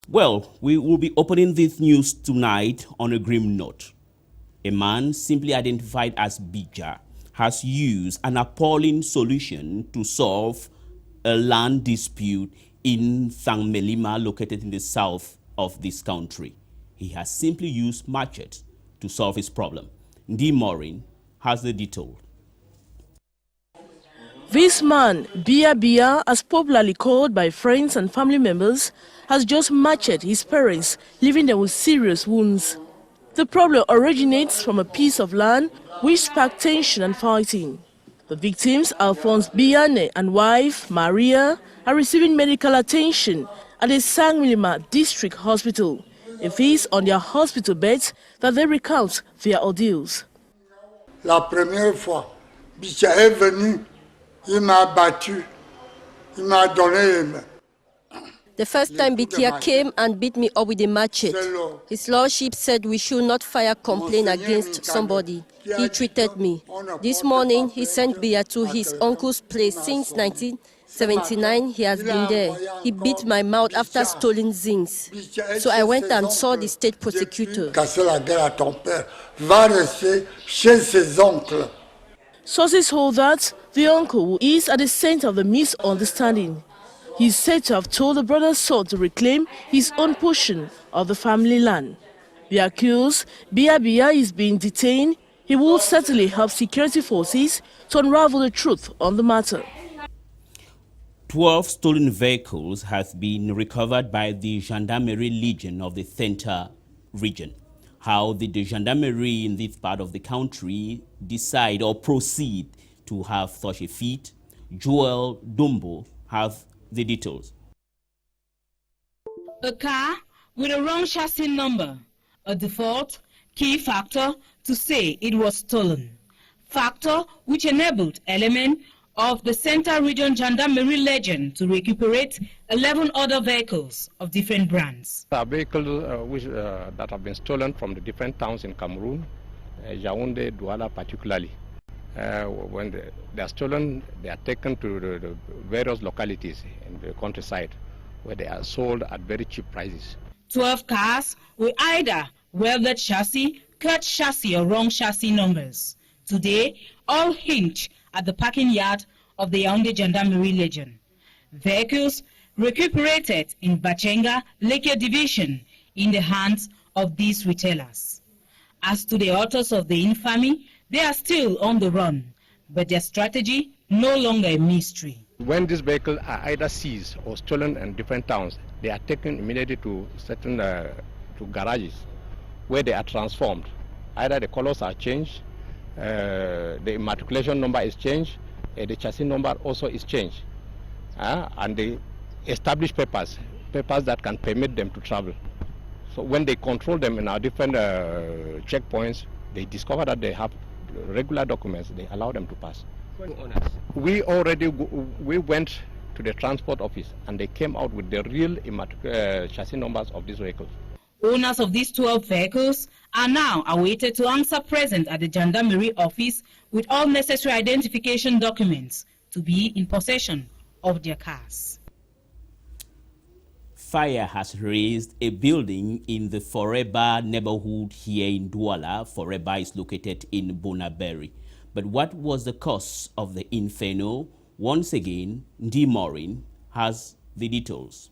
Well, we will be opening this news tonight on a grim note. A man simply identified as Bija has used an appalling solution to solve a land dispute in Melima, located in the south of this country. He has simply used machete to solve his problem. Ndi Morin has the detail. This man, Bia, as popularly called by friends and family members, has just macheted his parents, leaving them with serious wounds. The problem originates from a piece of land which sparked tension and fighting. The victims, Alphonse Biane and wife, Maria, are receiving medical attention at the Sangmilima District Hospital. It is on their hospital beds that they recount their ordeals. La première fois, Bicha est venu, il m'a battu, il m'a donné. The first time Bitia came and beat me up with a machete. His lordship said we should not file complaint against somebody. He treated me. This morning he sent Bia to his uncle's place. Since 1979 he has been there. He beat my mouth after stolen things. So I went and saw the state prosecutor. Sources hold that the uncle is at the center of the misunderstanding. He is said to have told the brother's son to reclaim his own portion of the family land. The accused, Bia is being detained. He will certainly help security forces to unravel the truth on the matter. 12 stolen vehicles have been recovered by the Gendarmerie Legion of the Center region. How did the Gendarmerie in this part of the country decide or proceed to have such a feat? Joel Dumbo has the details. A car with a wrong chassis number, a default key factor to say it was stolen. Factor which enabled element of the Central Region Gendarmerie Legion to recuperate 11 other vehicles of different brands. Vehicles that have been stolen from the different towns in Cameroon, Yaoundé, Douala particularly. When they are stolen, they are taken to the various localities in the countryside where they are sold at very cheap prices. 12 cars with either welded chassis, cut chassis or wrong chassis numbers. Today, all hinge at the parking yard of the Yaoundé Gendarmerie Legion. Vehicles recuperated in Bachenga, Leke Division in the hands of these retailers. As to the authors of the infamy, they are still on the run, but their strategy no longer a mystery. When these vehicles are either seized or stolen in different towns, they are taken immediately to certain to garages where they are transformed. Either the colors are changed, the immatriculation number is changed, the chassis number also is changed, and they establish papers that can permit them to travel. So when they control them in our different checkpoints, they discover that they have regular documents, they allow them to pass. We went to the transport office and they came out with the real chassis numbers of these vehicles. Owners of these 12 vehicles are now awaited to answer present at the Gendarmerie office with all necessary identification documents to be in possession of their cars. Fire has razed a building in the Forever neighborhood here in Douala. Forever is located in Bonaberi. But what was the cause of the inferno? Once again, Ndi Morin has the details.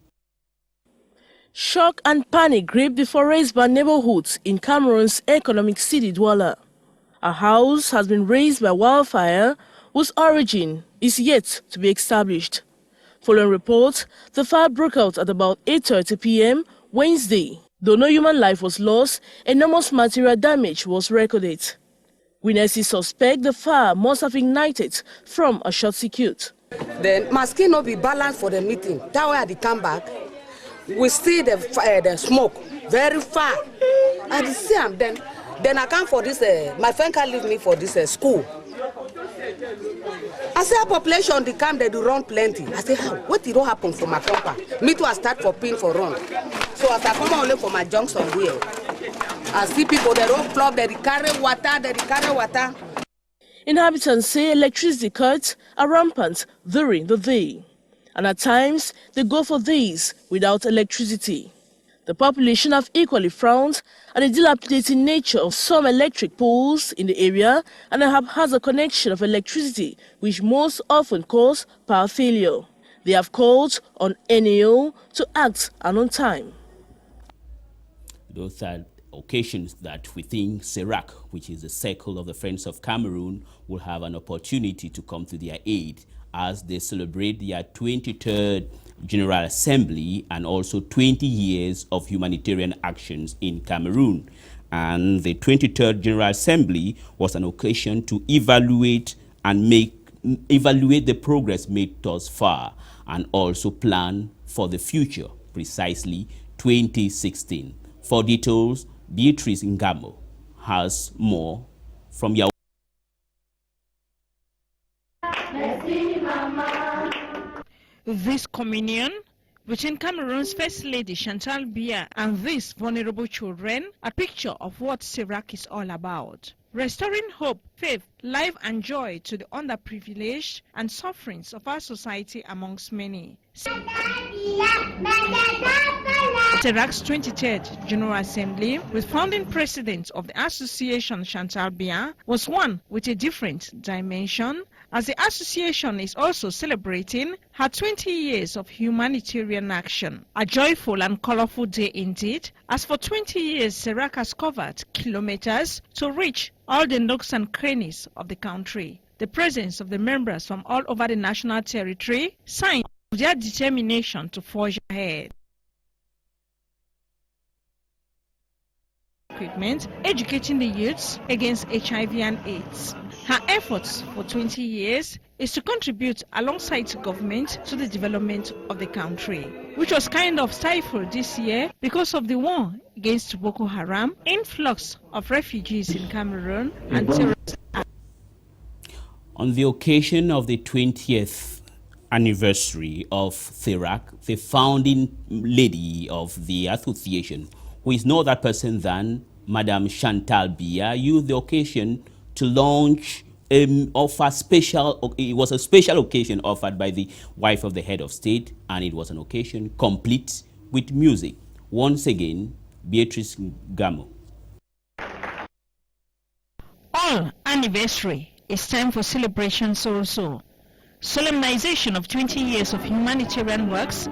Shock and panic gripped the Foresba neighborhoods in Cameroon's economic city Douala. A house has been razed by wildfire whose origin is yet to be established. Following reports, the fire broke out at about 8:30 p.m. Wednesday. Though no human life was lost, enormous material damage was recorded. Witnesses suspect the fire must have ignited from a short circuit. The masking not be balanced for the meeting. That way at the come back, we see the smoke very far. I see them. Then I come for this. My friend can leave me for this school. I say population they come, they do run plenty. I say how? What did happen for my compound? Me too I start for pin for run. So as I come only for my junction here, I see people they don't plug, they carry water, Inhabitants say electricity cuts are rampant during the day, and at times they go for days without electricity. The population have equally frowned at the dilapidating nature of some electric poles in the area and a haphazard connection of electricity, which most often cause power failure. They have called on NAO to act and on time. Those are occasions that we think CERAC, which is the Circle of the Friends of Cameroon, will have an opportunity to come to their aid as they celebrate their 23rd General Assembly and also 20 years of humanitarian actions in Cameroon. And the 23rd General Assembly was an occasion to evaluate the progress made thus far and also plan for the future, precisely 2016. For details, Beatrice Ngamo has more from your. This communion between Cameroon's First Lady Chantal Biya and these vulnerable children, a picture of what CERAC is all about. Restoring hope, faith, life and joy to the underprivileged and sufferings of our society amongst many. CERAC's 23rd General Assembly, with founding president of the association Chantal Biya, was one with a different dimension, as the association is also celebrating her 20 years of humanitarian action. A joyful and colorful day indeed, as for 20 years CERAC has covered kilometers to reach all the nooks and crannies of the country. The presence of the members from all over the national territory signs of their determination to forge ahead. Equipment, educating the youths against HIV and AIDS. Her efforts for 20 years is to contribute alongside the government to the development of the country, which was kind of stifled this year because of the war against Boko Haram, influx of refugees in Cameroon, and terrorist. On the occasion of the 20th anniversary of CERAC, the founding lady of the association, who is no other person than Madame Chantal Biya, used the occasion to launch it was a special occasion offered by the wife of the head of state, and it was an occasion complete with music. Once again, Beatrice Ngamo. All anniversary is time for celebrations also. Solemnization of 20 years of humanitarian works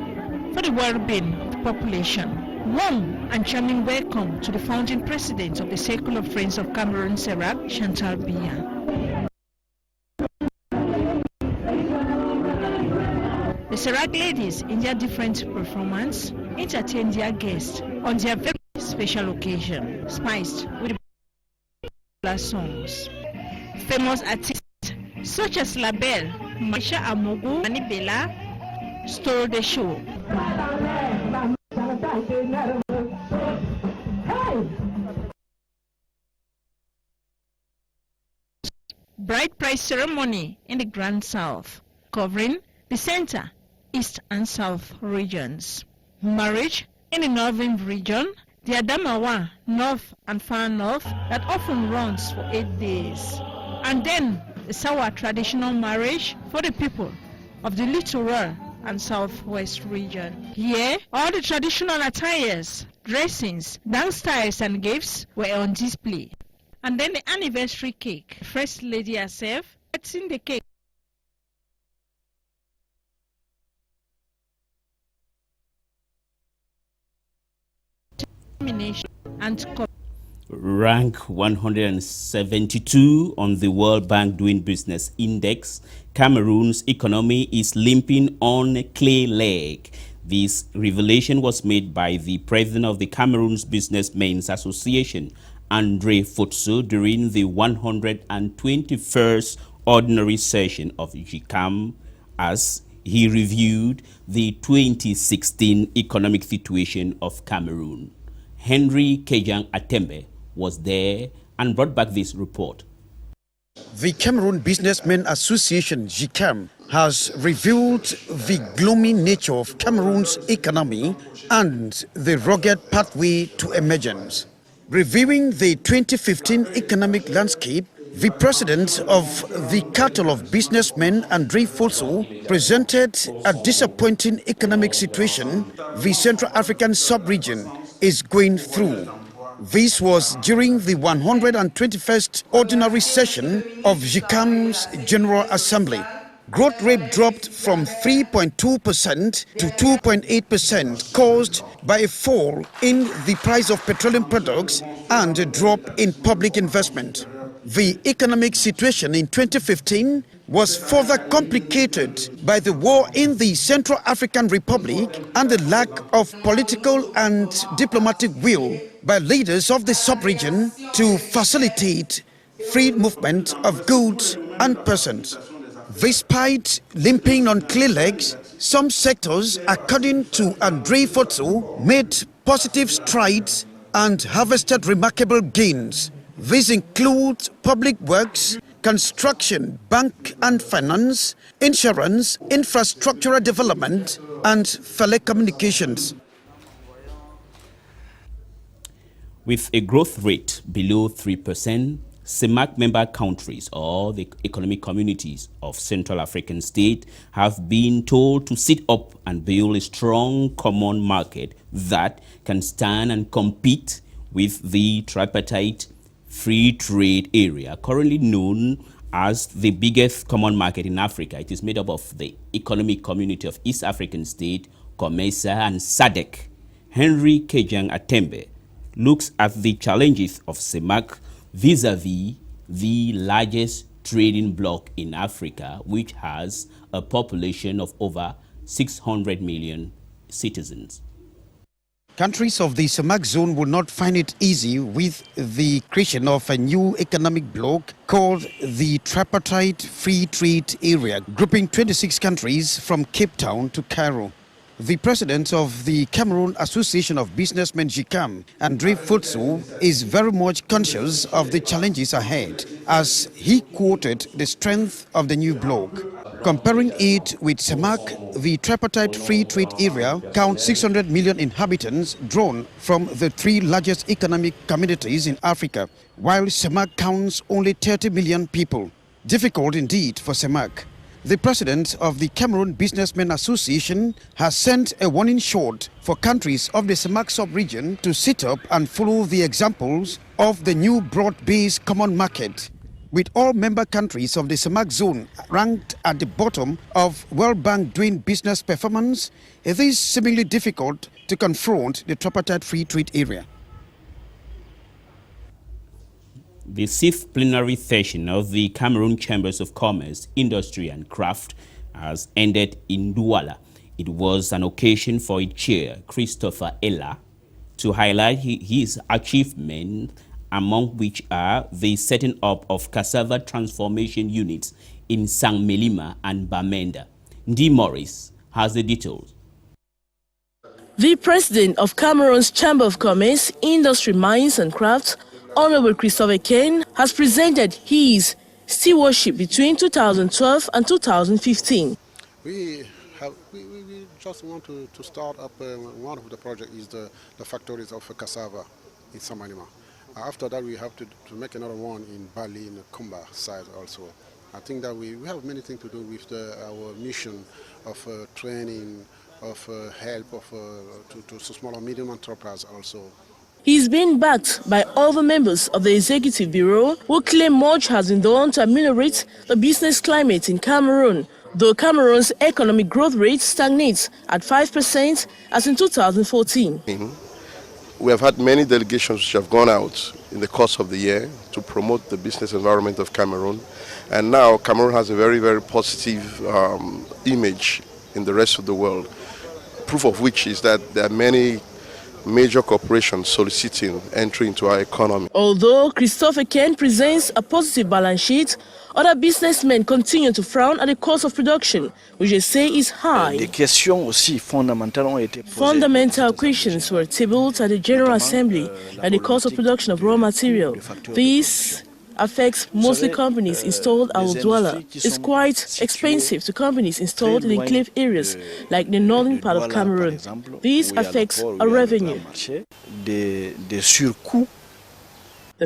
for the well-being of the population. Warm and charming welcome to the founding president of the Circle of Friends of Cameroon, CERAC, Chantal Biya. The CERAC ladies, in their different performance, entertain their guests on their very special occasion, spiced with songs. Famous artists such as La Belle, Masha Amogu, and Bella stole the show. Bride price ceremony in the Grand South, covering the center, east and south regions. Marriage in the northern region, the Adamawa, north and far north, that often runs for 8 days. And then the Sawa traditional marriage for the people of the littoral and southwest region. Here, all the traditional attires, dressings, dance styles and gifts were on display. And then the anniversary cake. First Lady herself cutting the cake. And Rank 172 on the World Bank Doing Business Index, Cameroon's economy is limping on a clay leg. This revelation was made by the president of the Cameroon's Businessmen's Association, Andre Futsu, during the 121st ordinary session of GCAM, as he reviewed the 2016 economic situation of Cameroon. Henry Kejang Atembe was there and brought back this report. The Cameroon Businessmen Association, GCAM, has revealed the gloomy nature of Cameroon's economy and the rugged pathway to emergence. Reviewing the 2015 economic landscape, The president of the Cartel of Businessmen, Andre Fosso, presented a disappointing economic situation the Central African sub-region is going through. This was during the 121st Ordinary Session of GICAM's General Assembly. Growth rate dropped from 3.2% to 2.8%, caused by a fall in the price of petroleum products and a drop in public investment. The economic situation in 2015 was further complicated by the war in the Central African Republic and the lack of political and diplomatic will by leaders of the sub-region to facilitate free movement of goods and persons. Despite limping on clay legs, some sectors, according to Andre Fosso, made positive strides and harvested remarkable gains. These include public works, construction, bank and finance, insurance, infrastructural development, and telecommunications. With a growth rate below 3%, CEMAC member countries or the economic communities of Central African State have been told to sit up and build a strong common market that can stand and compete with the tripartite free trade area, currently known as the biggest common market in Africa. It is made up of the economic community of East African State, COMESA, and SADC. Henry Kejang Atembe looks at the challenges of CEMAC vis-a-vis the largest trading bloc in Africa, which has a population of over 600 million citizens. Countries of the CEMAC zone will not find it easy with the creation of a new economic bloc called the Tripartite Free Trade Area, grouping 26 countries from Cape Town to Cairo. The president of the Cameroon Association of Businessmen, GICAM, Andre Fosso, is very much conscious of the challenges ahead, as he quoted the strength of the new bloc. Comparing it with CEMAC, the Tripartite Free Trade Area counts 600 million inhabitants drawn from the three largest economic communities in Africa, while CEMAC counts only 30 million people. Difficult indeed for CEMAC. The president of the Cameroon Businessmen Association has sent a warning shot for countries of the CEMAC sub-region to sit up and follow the examples of the new broad-based common market. With all member countries of the CEMAC zone ranked at the bottom of World Bank doing business performance, it is seemingly difficult to confront the tripartite free trade area. The 6th plenary session of the Cameroon Chambers of Commerce, Industry and Craft has ended in Douala. It was an occasion for its chair, Christopher Ella, to highlight his achievements, among which are the setting up of cassava transformation units in Sang-Melima and Bamenda. D. Morris has the details. The president of Cameroon's Chamber of Commerce, Industry, Mines and Crafts, Honorable Christopher Kane, has presented his stewardship between 2012 and 2015. We just want to start up one of the projects is the factories of cassava in Sang-Melima. After that, we have to make another one in Bali, in the Kumba side also. I think that we have many things to do with our mission of training, of help to small and medium enterprise also. He's been backed by other members of the Executive Bureau who claim much has been done to ameliorate the business climate in Cameroon, though Cameroon's economic growth rate stagnates at 5% as in 2014. We have had many delegations which have gone out in the course of the year to promote the business environment of Cameroon. And now Cameroon has a very, very positive image in the rest of the world. Proof of which is that there are many major corporations soliciting entry into our economy. Although Christopher Kane presents a positive balance sheet, other businessmen continue to frown at the cost of production, which they say is high. Fundamental questions were tabled at the General Assembly like the cost of production of raw material. This affects mostly companies installed at Douala. It's quite expensive to companies installed in enclave areas like the northern part of Cameroon. This affects our revenue. The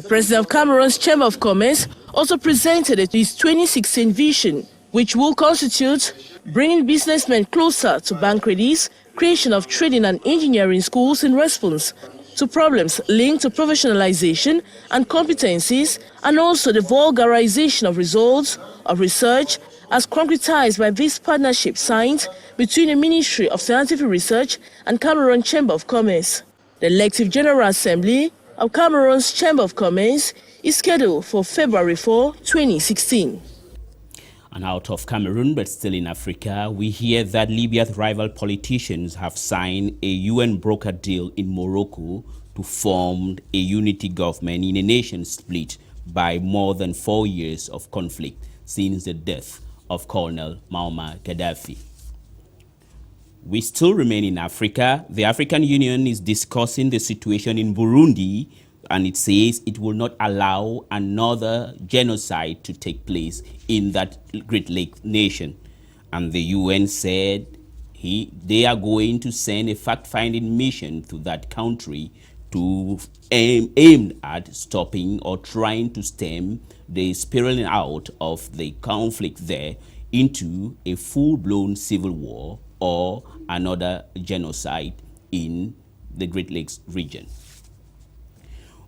president of Cameroon's Chamber of Commerce, also presented his 2016 vision, which will constitute bringing businessmen closer to bank credits, creation of trading and engineering schools in response to problems linked to professionalization and competencies, and also the vulgarization of results of research as concretized by this partnership signed between the Ministry of Scientific Research and Cameroon Chamber of Commerce. The elective General Assembly of Cameroon's Chamber of Commerce is scheduled for February 4, 2016. And out of Cameroon, but still in Africa, we hear that Libya's rival politicians have signed a UN broker deal in Morocco to form a unity government in a nation split by more than 4 years of conflict since the death of Colonel Muammar Gaddafi. We still remain in Africa. The African Union is discussing the situation in Burundi, and it says it will not allow another genocide to take place in that Great Lake nation. And the UN said they are going to send a fact-finding mission to that country to aim at stopping or trying to stem the spiraling out of the conflict there into a full-blown civil war or another genocide in the Great Lakes region.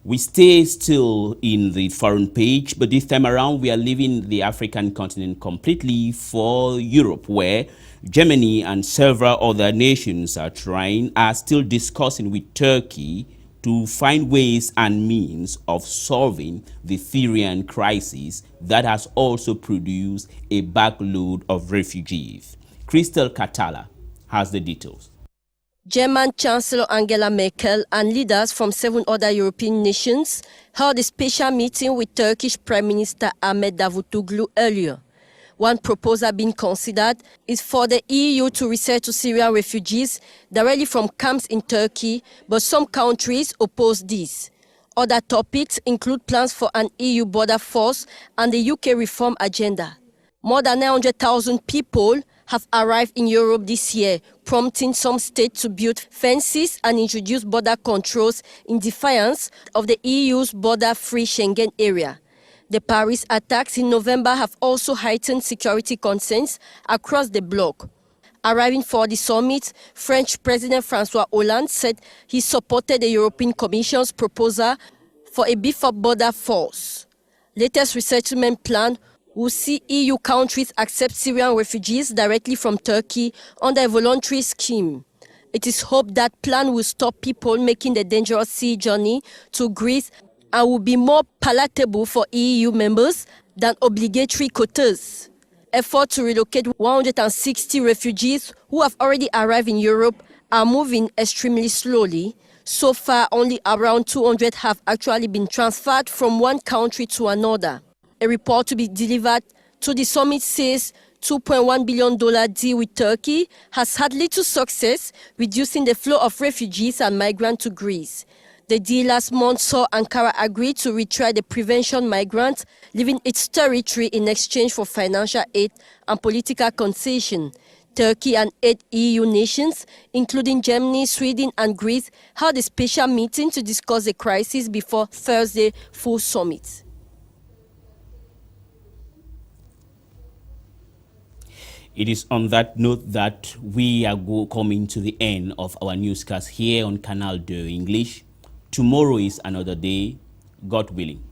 We stay still in the foreign page, but this time around we are leaving the African continent completely for Europe, where Germany and several other nations are still discussing with Turkey to find ways and means of solving the Syrian crisis that has also produced a backload of refugees. Crystal Katala has the details. German Chancellor Angela Merkel and leaders from 7 other European nations held a special meeting with Turkish Prime Minister Ahmet Davutoglu earlier. One proposal being considered is for the EU to resettle Syrian refugees directly from camps in Turkey, but some countries oppose this. Other topics include plans for an EU border force and the UK reform agenda. More than 900,000 people have arrived in Europe this year, prompting some states to build fences and introduce border controls in defiance of the EU's border-free Schengen area. The Paris attacks in November have also heightened security concerns across the bloc. Arriving for the summit, French President François Hollande said he supported the European Commission's proposal for a beef-up border force. Latest resettlement plan will see EU countries accept Syrian refugees directly from Turkey under a voluntary scheme. It is hoped that plan will stop people making the dangerous sea journey to Greece and will be more palatable for EU members than obligatory quotas. Efforts to relocate 160 refugees who have already arrived in Europe are moving extremely slowly. So far, only around 200 have actually been transferred from one country to another. A report to be delivered to the summit says $2.1 billion deal with Turkey has had little success, reducing the flow of refugees and migrants to Greece. The deal last month saw Ankara agree to retry the prevention migrants leaving its territory in exchange for financial aid and political concession. Turkey and 8 EU nations, including Germany, Sweden and Greece, held a special meeting to discuss the crisis before Thursday's full summit. It is on that note that we are coming to the end of our newscast here on Canal de English. Tomorrow is another day, God willing.